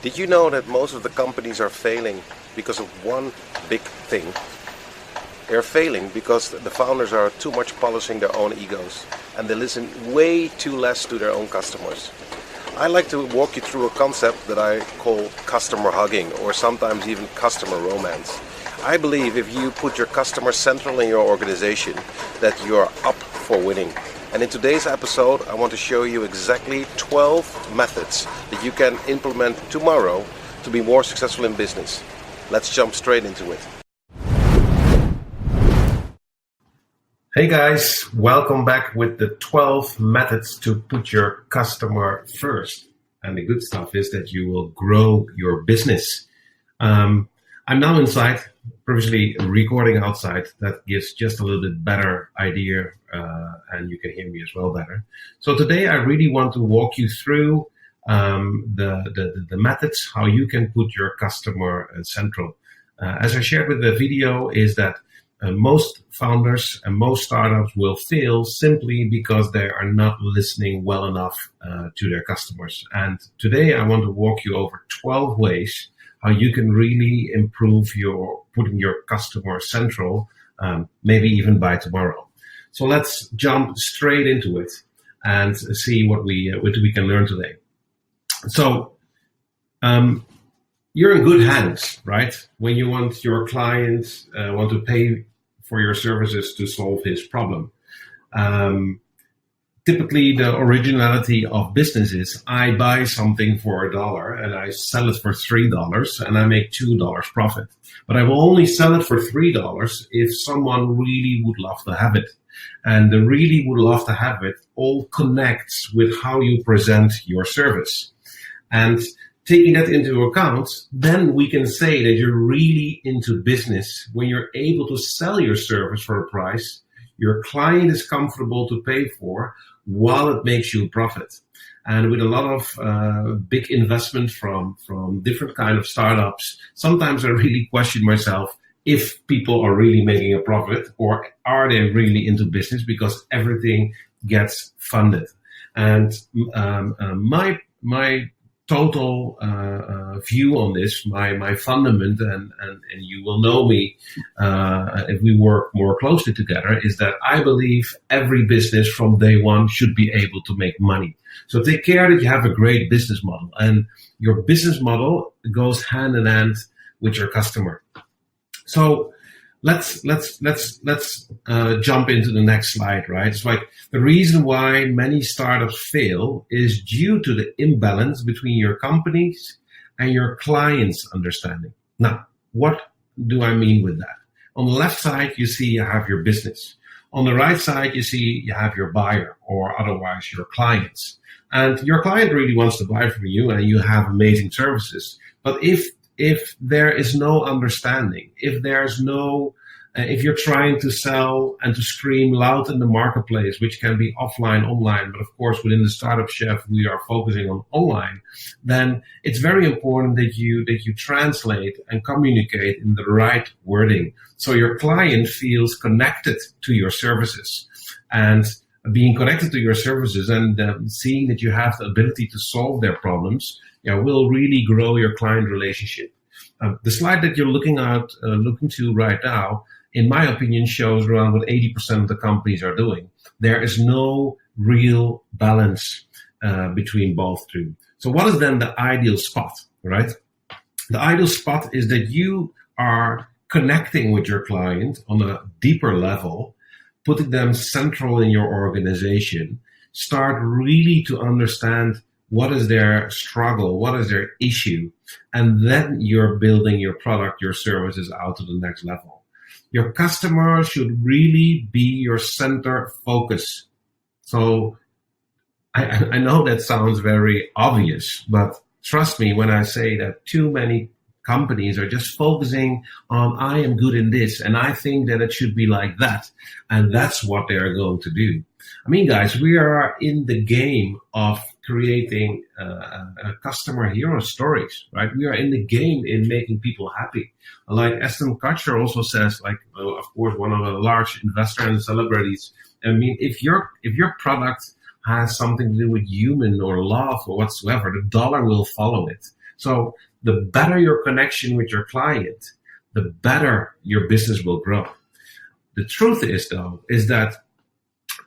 Did you know that most of the companies are failing because of one big thing? They're failing because the founders are too much polishing their own egos and they listen way too less to their own customers. I like to walk you through a concept that I call customer hugging, or sometimes even customer romance. I believe if you put your customer central in your organization, that you're up for winning. And in today's episode, I want to show you exactly 12 methods that you can implement tomorrow to be more successful in business. Let's jump straight into it. Hey guys, welcome back with the 12 methods to put your customer first. And the good stuff is that you will grow your business. I'm now inside, previously recording outside. That gives just a little bit better idea, and you can hear me as well better. So today I really want to walk you through the methods, how you can put your customer central. As I shared with the video, is that most founders and most startups will fail simply because they are not listening well enough to their customers. And today I want to walk you over 12 ways how you can really improve putting your customer central, maybe even by tomorrow. So let's jump straight into it and see what we can learn today. So you're in good hands, right? When you want your client want to pay for your services to solve his problem. Typically, the originality of business is I buy something for $1 and I sell it for $3 and I make $2 profit. But I will only sell it for $3 if someone really would love to have it. And the really would love to have it all connects with how you present your service. And taking that into account, then we can say that you're really into business when you're able to sell your service for a price your client is comfortable to pay for while it makes you a profit. And with a lot of big investment from different kind of startups, sometimes I really question myself if people are really making a profit or are they really into business because everything gets funded. And my total view on this, my fundament, and you will know me if we work more closely together, is that I believe every business from day one should be able to make money. So take care that you have a great business model, and your business model goes hand in hand with your customer. So let's jump into the next slide, right? It's like the reason why many startups fail is due to the imbalance between your company's and your client's understanding. Now, what do I mean with that? On the left side, you see you have your business. On the right side, you see you have your buyer, or otherwise your clients. And your client really wants to buy from you and you have amazing services. But if there is no understanding, if you're trying to sell and to scream loud in the marketplace, which can be offline, online, but of course within the Startup Chef we are focusing on online, then it's very important that you translate and communicate in the right wording so your client feels connected to your services. And being connected to your services and seeing that you have the ability to solve their problems, will really grow your client relationship. The slide that you're looking to right now, in my opinion, shows around what 80% of the companies are doing. There is no real balance between both two. So what is then the ideal spot, right? The ideal spot is that you are connecting with your client on a deeper level, putting them central in your organization, start really to understand what is their struggle, what is their issue, and then you're building your product, your services out to the next level. Your customer should really be your center focus. So I know that sounds very obvious, but trust me when I say that too many companies are just focusing on, I am good in this, and I think that it should be like that, and that's what they are going to do. I mean, guys, we are in the game of creating customer hero stories, right? We are in the game in making people happy. Like Ashton Kutcher also says, of course, one of the large investors and celebrities. I mean, if your product has something to do with human or love or whatsoever, the dollar will follow it. So the better your connection with your client, the better your business will grow. The truth is, though, is that,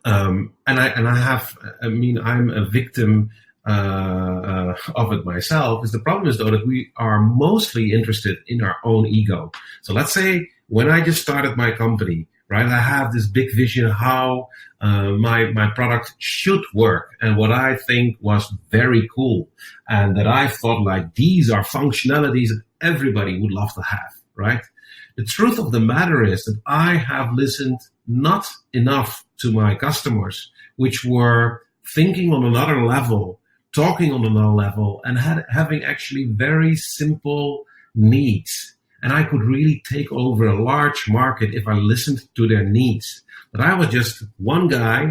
I'm a victim of it myself. Is the problem is, though, that we are mostly interested in our own ego. So let's say when I just started my company, right, I have this big vision how my product should work and what I think was very cool, and that I thought like these are functionalities that everybody would love to have, right? The truth of the matter is that I have listened not enough to my customers, which were thinking on another level, talking on another level, and having actually very simple needs. And I could really take over a large market if I listened to their needs. But I was just one guy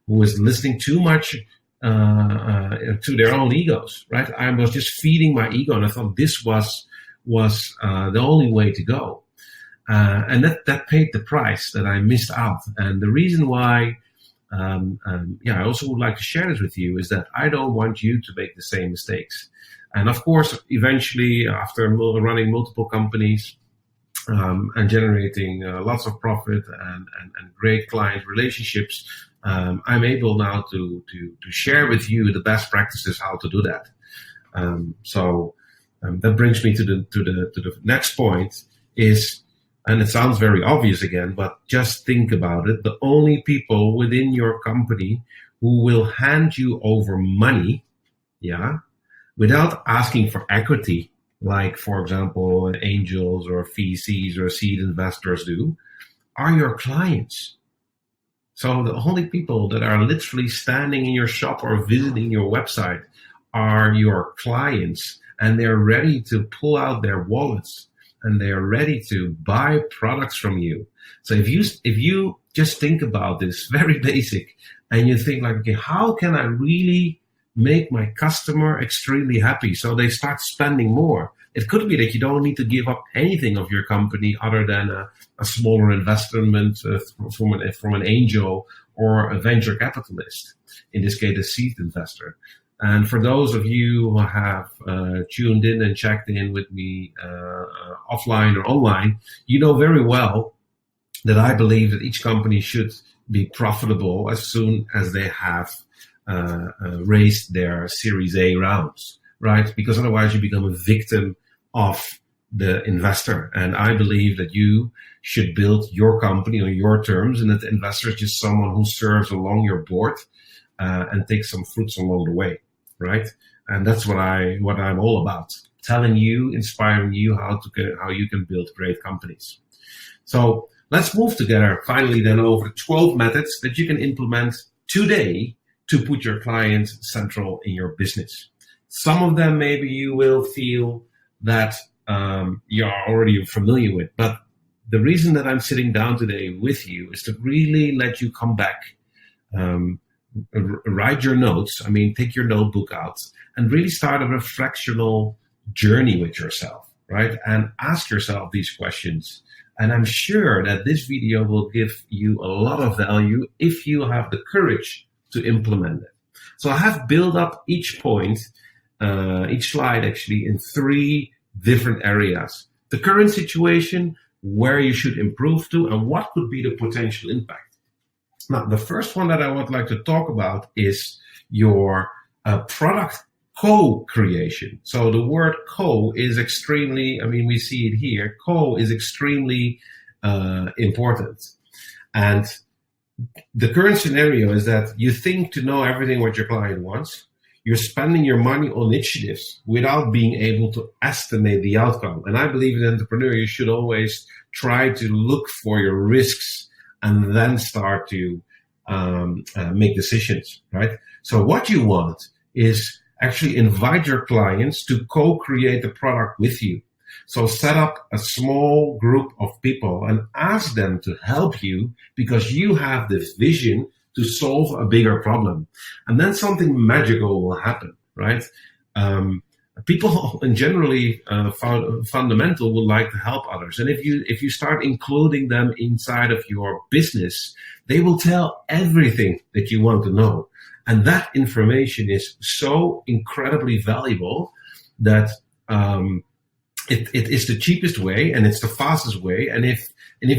who was listening too much to their own egos, right? I was just feeding my ego, and I thought this was the only way to go. And that paid the price that I missed out. And the reason why, I also would like to share this with you is that I don't want you to make the same mistakes. And of course, eventually, after running multiple companies and generating lots of profit and great client relationships, I'm able now to share with you the best practices how to do that. So that brings me to the next point is. And it sounds very obvious again, but just think about it. The only people within your company who will hand you over money, without asking for equity, like, for example, angels or VCs or seed investors do, are your clients. So the only people that are literally standing in your shop or visiting your website are your clients, and they're ready to pull out their wallets and they are ready to buy products from you. So if you just think about this, very basic, and you think like, okay, how can I really make my customer extremely happy so they start spending more? It could be that you don't need to give up anything of your company other than a smaller investment from an angel or a venture capitalist, in this case, a seed investor. And for those of you who have tuned in and checked in with me offline or online, you know very well that I believe that each company should be profitable as soon as they have raised their Series A rounds, right? Because otherwise you become a victim of the investor. And I believe that you should build your company on your terms, and that the investor is just someone who serves along your board and takes some fruits along the way. Right, and that's what I'm all about: telling you, inspiring you how you can build great companies. So let's move together finally then over 12 methods that you can implement today to put your clients central in your business. Some of them maybe you will feel that you are already familiar with, but the reason that I'm sitting down today with you is to really let you come back. Write your notes. Take your notebook out and really start a reflectional journey with yourself, right? And ask yourself these questions. And I'm sure that this video will give you a lot of value if you have the courage to implement it. So I have built up each point, each slide actually, in 3 different areas. The current situation, where you should improve to, and what could be the potential impact. Now, the first one that I would like to talk about is your product co-creation. So the word co is extremely, we see it here, co is extremely important. And the current scenario is that you think to know everything what your client wants. You're spending your money on initiatives without being able to estimate the outcome. And I believe as an entrepreneur, you should always try to look for your risks and then start to make decisions, right? So what you want is actually invite your clients to co-create the product with you. So set up a small group of people and ask them to help you because you have this vision to solve a bigger problem. And then something magical will happen, right? People in generally fundamental would like to help others. And if you start including them inside of your business, they will tell everything that you want to know. And that information is so incredibly valuable that it is the cheapest way and it's the fastest way. And if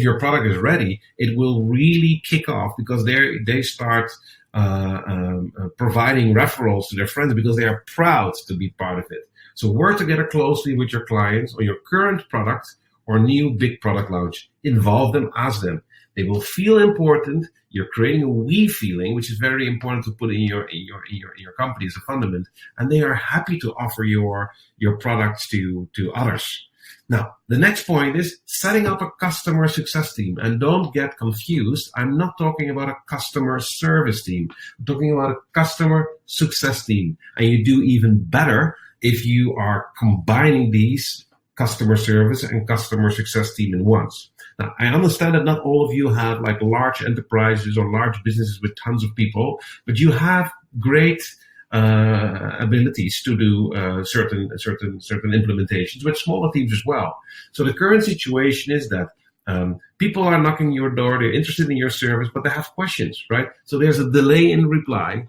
your product is ready, it will really kick off because they start providing referrals to their friends because they are proud to be part of it. So work together closely with your clients on your current product or new big product launch. Involve them, ask them. They will feel important. You're creating a we feeling, which is very important to put in your company as a fundament. And they are happy to offer your products to others. Now, the next point is setting up a customer success team. And don't get confused. I'm not talking about a customer service team. I'm talking about a customer success team. And you do even better if you are combining these customer service and customer success team in once. Now, I understand that not all of you have like large enterprises or large businesses with tons of people, but you have great abilities to do certain implementations with smaller teams as well. So the current situation is that people are knocking your door, they're interested in your service, but they have questions, right? So there's a delay in reply.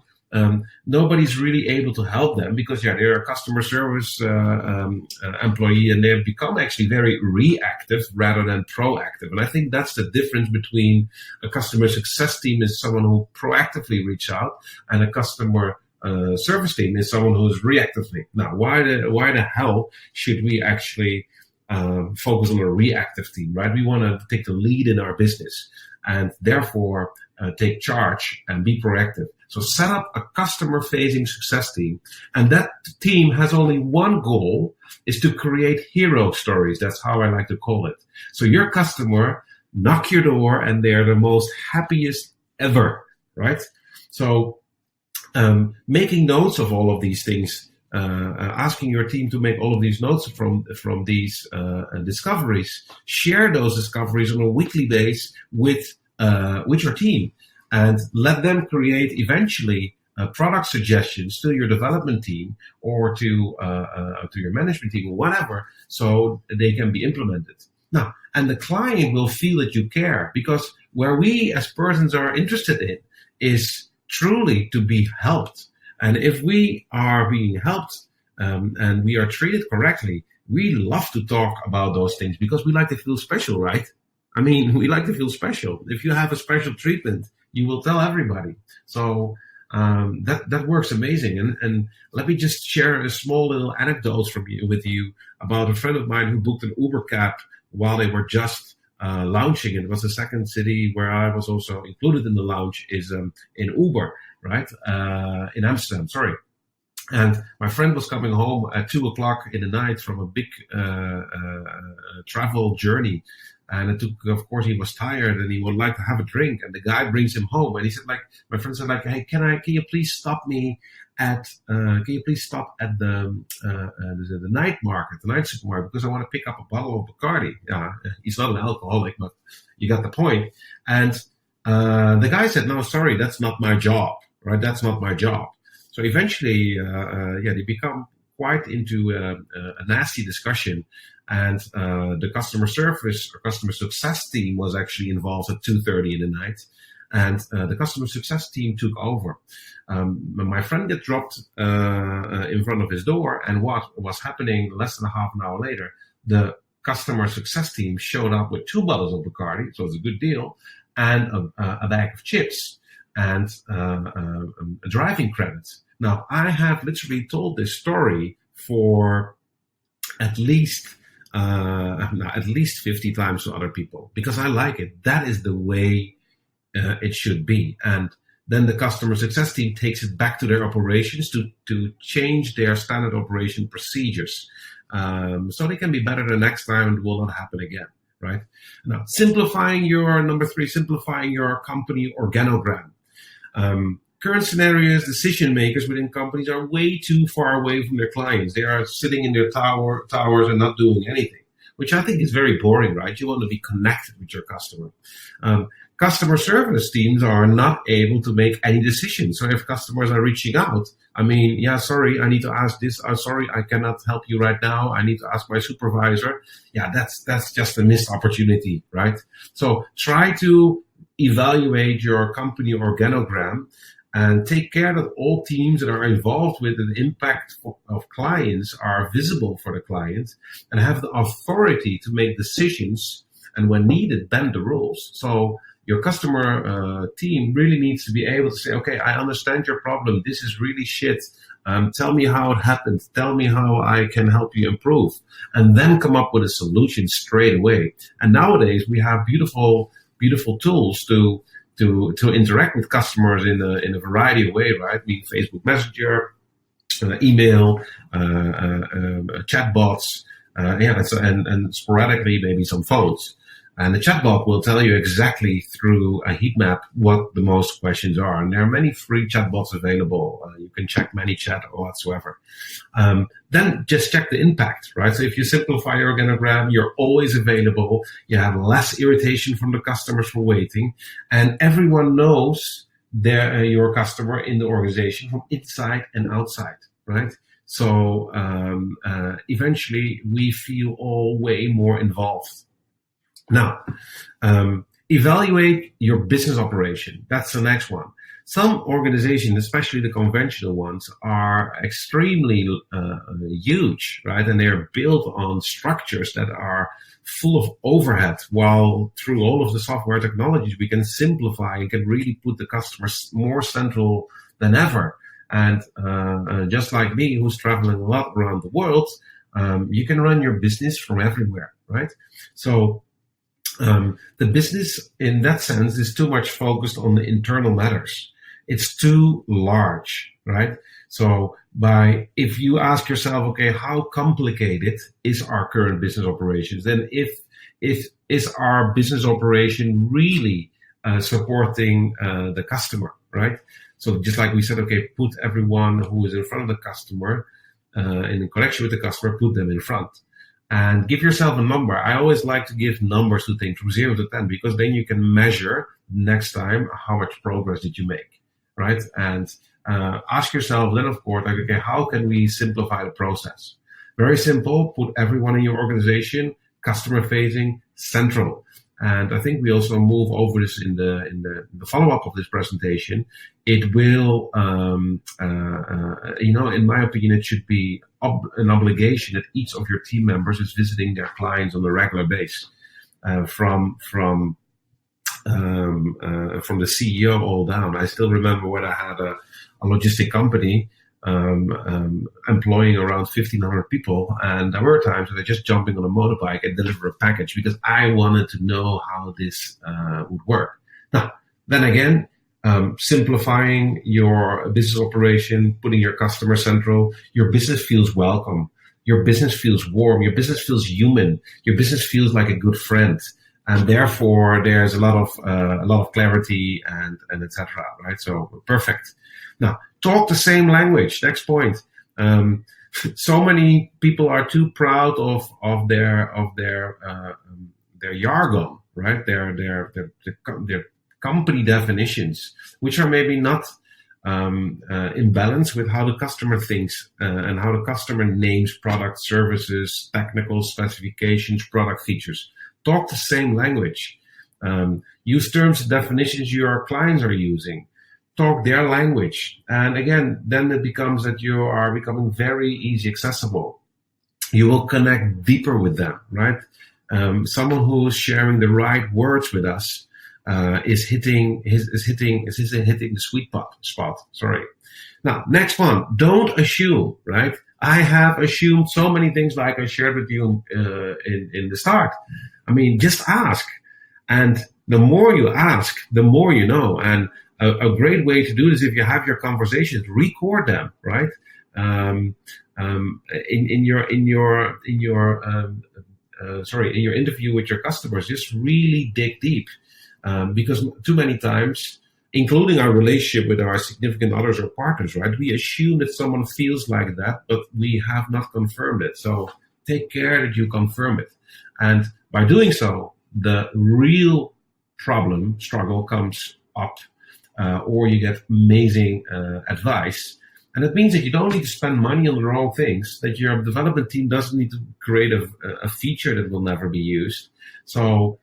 Nobody's really able to help them because they're a customer service employee and they've become actually very reactive rather than proactive. And I think that's the difference between a customer success team is someone who proactively reach out and a customer service team is someone who is reactively. Now, why the hell should we actually focus on a reactive team, right? We want to take the lead in our business and therefore take charge and be proactive. So set up a customer-facing success team, and that team has only one goal, is to create hero stories. That's how I like to call it. So your customer knock your door, and they're the most happiest ever, right? So making notes of all of these things, asking your team to make all of these notes from these discoveries, share those discoveries on a weekly basis with your team. And let them create eventually product suggestions to your development team or to your management team or whatever, so they can be implemented. Now, and the client will feel that you care, because where we as persons are interested in is truly to be helped. And if we are being helped and we are treated correctly, we love to talk about those things because we like to feel special, right? I mean, we like to feel special. If you have a special treatment, you will tell everybody. So that works amazing. And let me just share a small little anecdote with you about a friend of mine who booked an Uber cab while they were just launching. It was the second city where I was also included in the launch is in Uber, right? In Amsterdam, sorry. And my friend was coming home at 2:00 in the night from a big travel journey. And it took, of course, he was tired and he would like to have a drink. And the guy brings him home. And he said, my friend said, hey, can you please stop me at, the night market, the night supermarket, because I want to pick up a bottle of Bacardi. He's not an alcoholic, but you got the point. And the guy said, no, sorry, that's not my job, right? That's not my job. So eventually, they become quite into a nasty discussion. And the customer service or customer success team was actually involved at 2:30 in the night. And the customer success team took over. My friend got dropped in front of his door. And what was happening less than a half an hour later, the customer success team showed up with 2 bottles of Bacardi, so it's a good deal, and a bag of chips and a driving credit. Now, I have literally told this story for at least 50 times to other people because I like it. That is the way it should be. And then the customer success team takes it back to their operations to change their standard operation procedures. So they can be better the next time and it will not happen again, right? Now, simplifying your company organogram. Current scenarios, decision makers within companies are way too far away from their clients. They are sitting in their towers and not doing anything, which I think is very boring, right? You want to be connected with your customer. Customer service teams are not able to make any decisions. So if customers are reaching out, I mean, yeah, sorry, I need to ask this. Sorry, I cannot help you right now. I need to ask my supervisor. Yeah, that's just a missed opportunity, right? So try to evaluate your company organogram and take care that all teams that are involved with the impact of clients are visible for the client and have the authority to make decisions and when needed, bend the rules. So your customer team really needs to be able to say, okay, I understand your problem. This is really shit. Tell me how it happened. Tell me how I can help you improve. And then come up with a solution straight away. And nowadays we have beautiful tools to interact with customers in a variety of ways, right? We Facebook Messenger, email, chatbots, and sporadically maybe some phones. And the chatbot will tell you exactly through a heat map what the most questions are. And there are many free chatbots available. You can check ManyChat or whatsoever. Then just check the impact, right? So if you simplify your organogram, you're always available. You have less irritation from the customers for waiting. And everyone knows your customer in the organization from inside and outside, right? So eventually we feel all way more involved. Now, evaluate your business operation. That's the next one. Some organizations, especially the conventional ones, are extremely huge, right? And they're built on structures that are full of overhead, while through all of the software technologies, we can simplify and can really put the customer more central than ever. And just like me, who's traveling a lot around the world, you can run your business from everywhere, right? So the business in that sense is too much focused on the internal matters. It's too large, right? So if you ask yourself, okay, how complicated is our current business operations? Then is our business operation really supporting the customer, right? So just like we said, okay, put everyone who is in front of the customer in connection with the customer, put them in front. And give yourself a number. I always like to give numbers to things from 0 to 10 because then you can measure next time how much progress did you make, right? And ask yourself then, of course, like, okay, how can we simplify the process? Very simple. Put everyone in your organization, customer facing, central. And I think we also move over this in the follow-up of this presentation. It will, in my opinion, it should be an obligation that each of your team members is visiting their clients on a regular basis, from the CEO all down. I still remember when I had a logistic company employing around 1,500 people, and there were times when I just jumping on a motorbike and deliver a package because I wanted to know how this would work. Now, then again, simplifying your business operation, putting your customer central, your business feels welcome, your business feels warm, your business feels human, your business feels like a good friend, and therefore there's a lot of clarity and etc. Right? So perfect. Now, talk the same language. Next point. So many people are too proud of their jargon, right? Their company definitions, which are maybe not in balance with how the customer thinks and how the customer names products, services, technical specifications, product features. Talk the same language. Use terms and definitions your clients are using. Talk their language. And again, then it becomes that you are becoming very easy accessible. You will connect deeper with them, right? Someone who is sharing the right words with us is hitting the sweet spot. Sorry. Now, next one. Don't assume, right? I have assumed so many things like I shared with you in the start. I mean, just ask. And the more you ask, the more you know. And a great way to do this, if you have your conversations, record them, right? In your interview with your customers, just really dig deep, because too many times, including our relationship with our significant others or partners, right? We assume that someone feels like that, but we have not confirmed it. So take care that you confirm it, and by doing so, the real struggle comes up. Or you get amazing advice. And it means that you don't need to spend money on the wrong things, that your development team doesn't need to create a feature that will never be used. So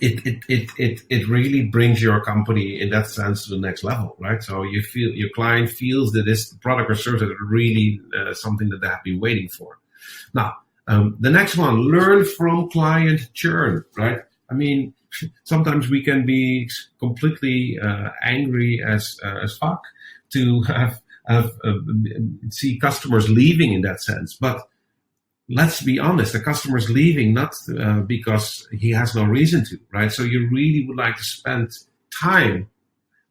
it really brings your company in that sense to the next level, right? So you feel your client feels that this product or service is really something that they have been waiting for. Now, the next one, learn from client churn, right? I mean, sometimes we can be completely angry as fuck to have see customers leaving in that sense, but let's be honest, the customer is leaving not because he has no reason to, right? So you really would like to spend time,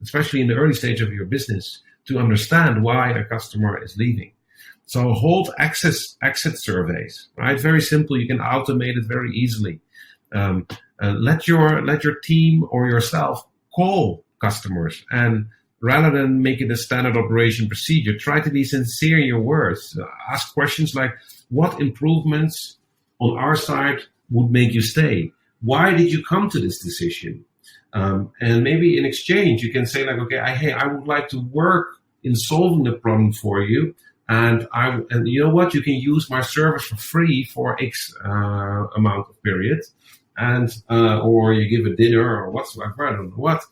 especially in the early stage of your business, to understand why a customer is leaving. So hold exit surveys, right? Very simple. You can automate it very easily. Let your team or yourself call customers, and rather than make it a standard operation procedure, try to be sincere in your words. Ask questions like, what improvements on our side would make you stay? Why did you come to this decision? And maybe in exchange, you can say like, okay, I would like to work in solving the problem for you. And you know what? You can use my service for free for X amount of period, and or you give a dinner or whatsoever. I don't know what.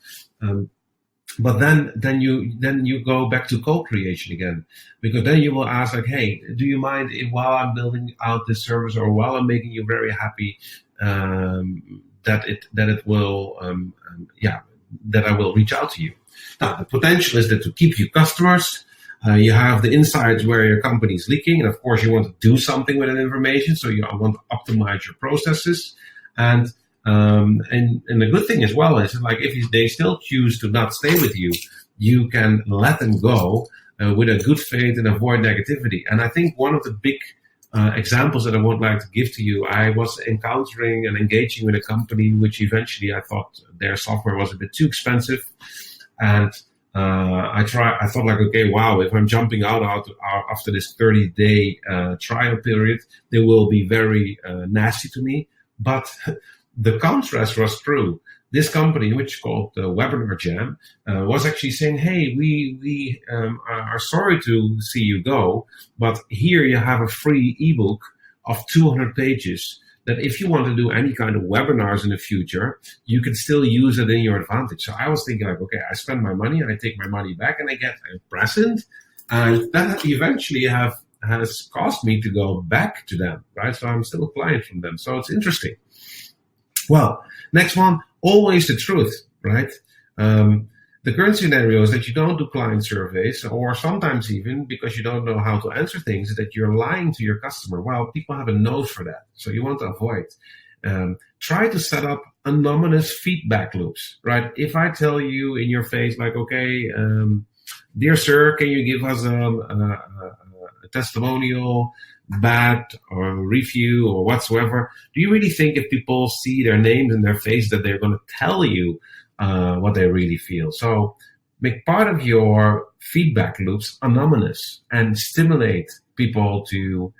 But then you go back to co-creation again, because then you will ask like, hey, do you mind if while I'm building out this service or while I'm making you very happy, that I will reach out to you. Now the potential is that to keep you customers. You have the insights where your company is leaking, and of course you want to do something with that information, so you want to optimize your processes. And the good thing as well is like if they still choose to not stay with you, you can let them go with a good faith and avoid negativity. And I think one of the big examples that I would like to give to you, I was encountering and engaging with a company which eventually I thought their software was a bit too expensive, and I thought like, okay, wow, if I'm jumping out after this 30-day trial period, they will be very nasty to me. But the contrast was true. This company, which is called Webinar Jam, was actually saying, hey, we are sorry to see you go, but here you have a free ebook of 200 pages that if you want to do any kind of webinars in the future, you can still use it in your advantage. So I was thinking like, okay, I spend my money and I take my money back and I get a present. And that eventually has caused me to go back to them, right? So I'm still a client from them. So it's interesting. Well, next one, always the truth, right? The current scenario is that you don't do client surveys, or sometimes even because you don't know how to answer things, that you're lying to your customer. Well, people have a nose for that, so you want to avoid. Try to set up anonymous feedback loops, right? If I tell you in your face, like, okay, dear sir, can you give us a testimonial, bad or review or whatsoever? Do you really think if people see their names and their face that they're going to tell you what they really feel? So make part of your feedback loops anonymous and stimulate people to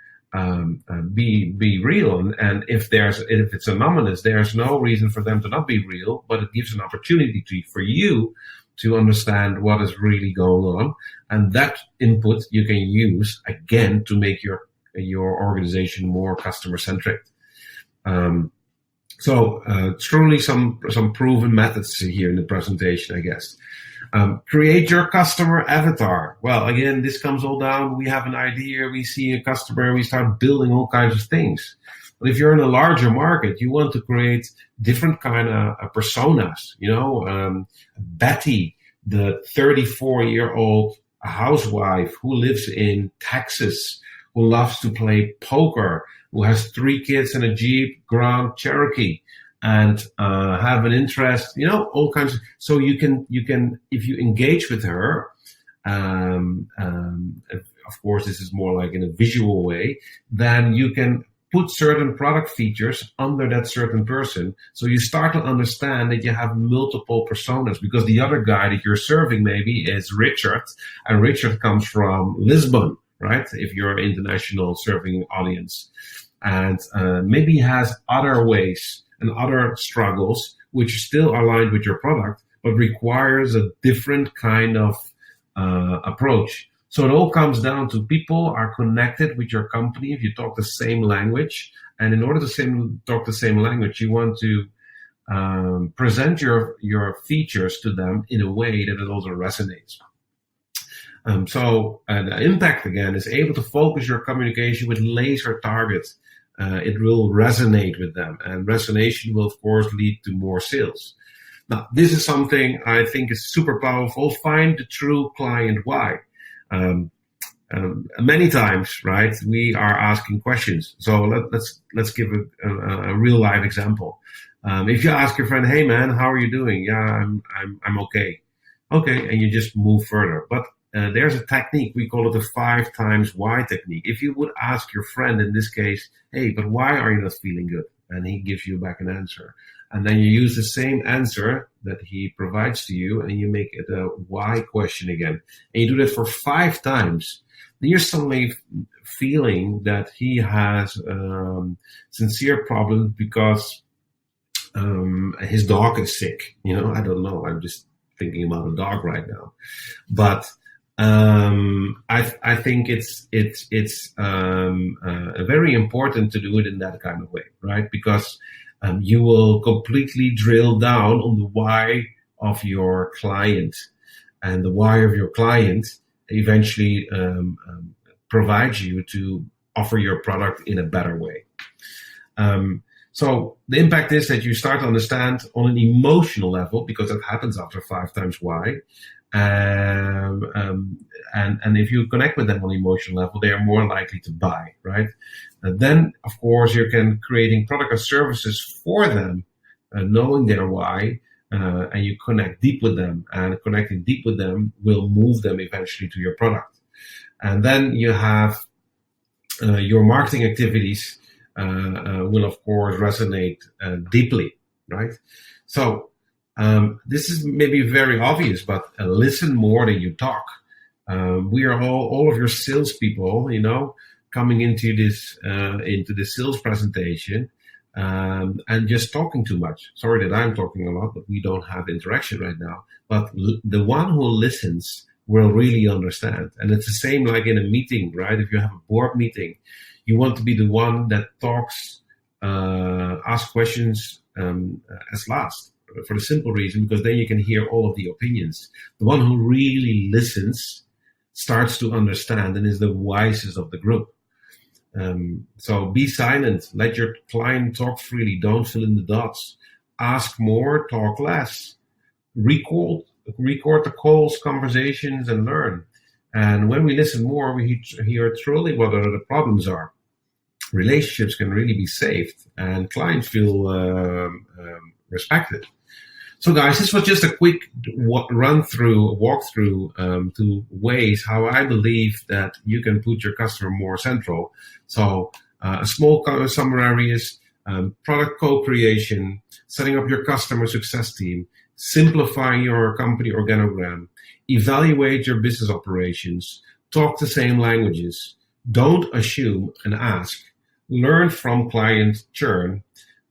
be real. And if it's anonymous, there's no reason for them to not be real, but it gives an opportunity for you to understand what is really going on. And that input you can use again to make your organization more customer centric. So truly some proven methods here in the presentation, I guess. Create your customer avatar. Well, again, this comes all down. We have an idea, we see a customer, we start building all kinds of things. But if you're in a larger market, you want to create different kind of personas. You know, Betty, the 34-year-old housewife who lives in Texas, who loves to play poker, who has 3 kids and a Jeep Grand Cherokee, and have an interest, you know, all kinds of. So you can, if you engage with her, of course, this is more like in a visual way, then you can put certain product features under that certain person. So you start to understand that you have multiple personas, because the other guy that you're serving maybe is Richard, and Richard comes from Lisbon, right? If you're an international serving audience. And maybe he has other ways and other struggles which still are aligned with your product, but requires a different kind of approach. So it all comes down to people are connected with your company if you talk the same language. And in order to talk the same language, you want to present your features to them in a way that it also resonates. So the impact again is able to focus your communication with laser targets. It will resonate with them, and resonation will of course lead to more sales. Now, this is something I think is super powerful. Find the true client why. Many times, right, we are asking questions. So let's give a real life example. If you ask your friend, "Hey man, how are you doing?" "Yeah, I'm okay." Okay, and you just move further. But there's a technique, we call it the 5 times why technique. If you would ask your friend in this case, "Hey, but why are you not feeling good?" And he gives you back an answer. And then you use the same answer that he provides to you and you make it a why question again. And you do that for 5 times. Then you're suddenly feeling that he has sincere problems because his dog is sick. I don't know. I'm just thinking about a dog right now. But I think it's very important to do it in that kind of way, right? Because you will completely drill down on the why of your client, and the why of your client eventually provides you to offer your product in a better way. So the impact is that you start to understand on an emotional level, because that happens after 5 times why. And if you connect with them on an emotional level, they are more likely to buy, right? And then, of course, you can creating product or services for them, knowing their why, and you connect deep with them. And connecting deep with them will move them eventually to your product. And then you have your marketing activities will, of course, resonate deeply, right? So this is maybe very obvious, but listen more than you talk. We are all of your salespeople, coming into this sales presentation and just talking too much. Sorry that I'm talking a lot, but we don't have interaction right now. But the one who listens will really understand. And it's the same like in a meeting, right? If you have a board meeting, you want to be the one that talks, asks questions as last, for the simple reason, because then you can hear all of the opinions. The one who really listens starts to understand and is the wisest of the group. So be silent. Let your client talk freely. Don't fill in the dots. Ask more, talk less. Record the calls, conversations, and learn. And when we listen more, we hear truly what the problems are. Relationships can really be saved, and clients feel respected. So guys, this was just a quick walkthrough to ways how I believe that you can put your customer more central. So a small summary is product co-creation, setting up your customer success team, simplifying your company organogram, evaluate your business operations, talk the same languages, don't assume and ask, learn from client churn,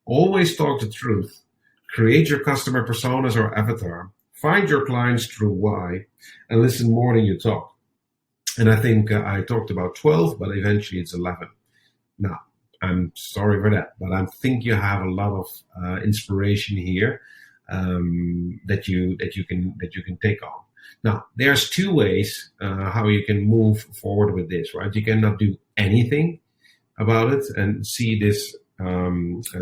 always talk the truth, create your customer personas or avatar, find your client's true why, and listen more than you talk. And I think I talked about 12, but eventually it's 11. Now, I'm sorry for that, but I think you have a lot of inspiration here that you can take on. Now, there's 2 ways how you can move forward with this, right? You cannot do anything about it and see this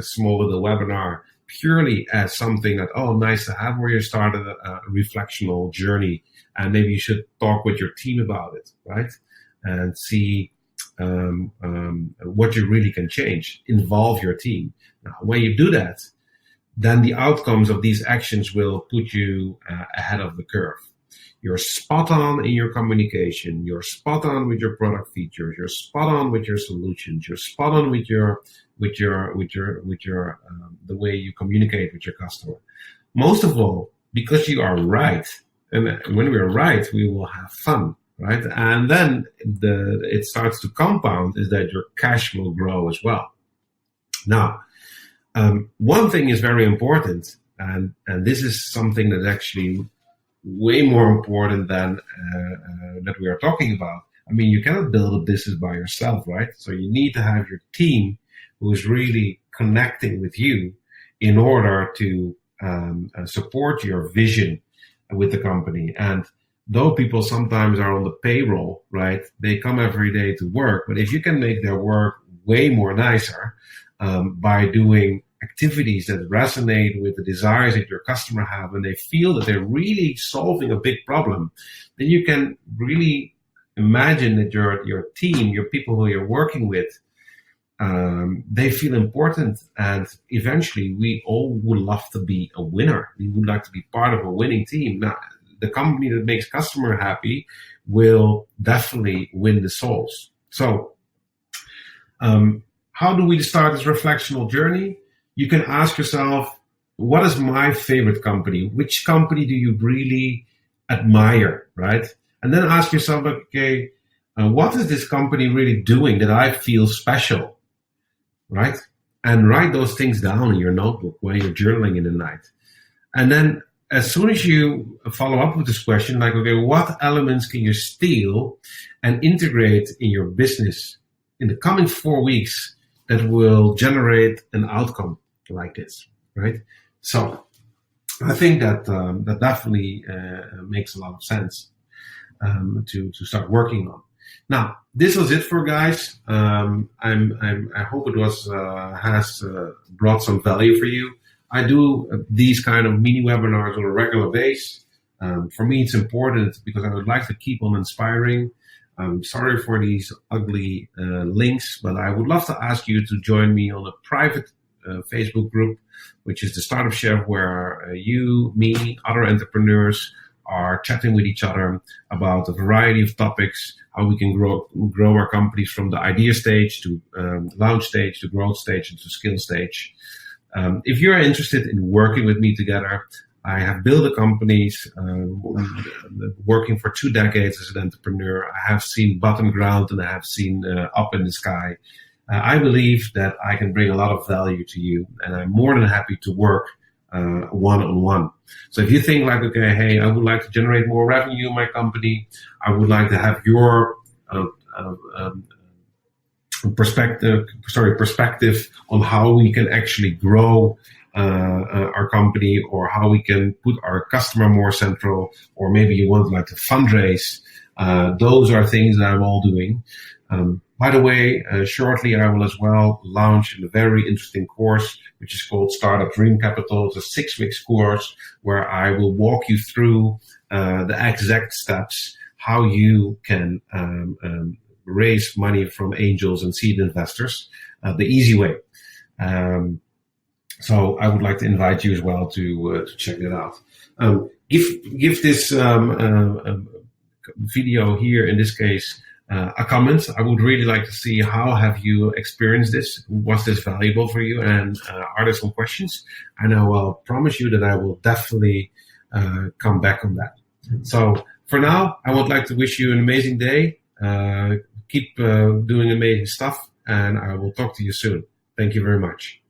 small little webinar purely as something that, nice to have, where you started a reflectional journey, and maybe you should talk with your team about it, right? And see what you really can change. Involve your team. Now, when you do that, then the outcomes of these actions will put you ahead of the curve. You're spot on in your communication. You're spot on with your product features. You're spot on with your solutions. You're spot on with the way you communicate with your customer. Most of all, because you are right. And when we are right, we will have fun, right? And then it starts to compound is that your cash will grow as well. Now, one thing is very important, and this is something that's actually way more important than that we are talking about. I mean, you cannot build a business by yourself, right? So you need to have your team who is really connecting with you in order to support your vision with the company. And though people sometimes are on the payroll, right, they come every day to work, but if you can make their work way more nicer by doing activities that resonate with the desires that your customer have, and they feel that they're really solving a big problem, then you can really imagine that your team, your people who you're working with, they feel important, and eventually we all would love to be a winner. We would like to be part of a winning team. Now, the company that makes customer happy will definitely win the souls. So, how do we start this reflectional journey? You can ask yourself, what is my favorite company? Which company do you really admire, right? And then ask yourself, okay, what is this company really doing that I feel special, right? And write those things down in your notebook while you're journaling in the night. And then as soon as you follow up with this question, like, okay, what elements can you steal and integrate in your business in the coming 4 weeks that will generate an outcome like this, right? So I think that that definitely makes a lot of sense to start working on. Now, this was it for guys. I hope it was has brought some value for you. I do these kind of mini webinars on a regular basis. For me, it's important because I would like to keep on inspiring. I'm sorry for these ugly links, but I would love to ask you to join me on a private Facebook group, which is the Startup Chef, where you, me, other entrepreneurs are chatting with each other about a variety of topics, how we can grow our companies from the idea stage to launch stage to growth stage and to skill stage. If you're interested in working with me together, I have built companies working for 2 decades as an entrepreneur. I have seen bottom ground and I have seen up in the sky. I believe that I can bring a lot of value to you, and I'm more than happy to work one-on-one. So if you think like, okay, hey, I would like to generate more revenue in my company, I would like to have your perspective on how we can actually grow our company, or how we can put our customer more central, or maybe you want like to fundraise. Those are things that I'm all doing. By the way, shortly I will as well launch a very interesting course, which is called Startup Dream Capital. It's a 6-week course where I will walk you through the exact steps, how you can raise money from angels and seed investors the easy way. So I would like to invite you as well to check that out. Give this video here, in this case, a comment. I would really like to see how have you experienced this. Was this valuable for you? And are there some questions? And I will promise you that I will definitely come back on that. So for now, I would like to wish you an amazing day. Keep doing amazing stuff, and I will talk to you soon. Thank you very much.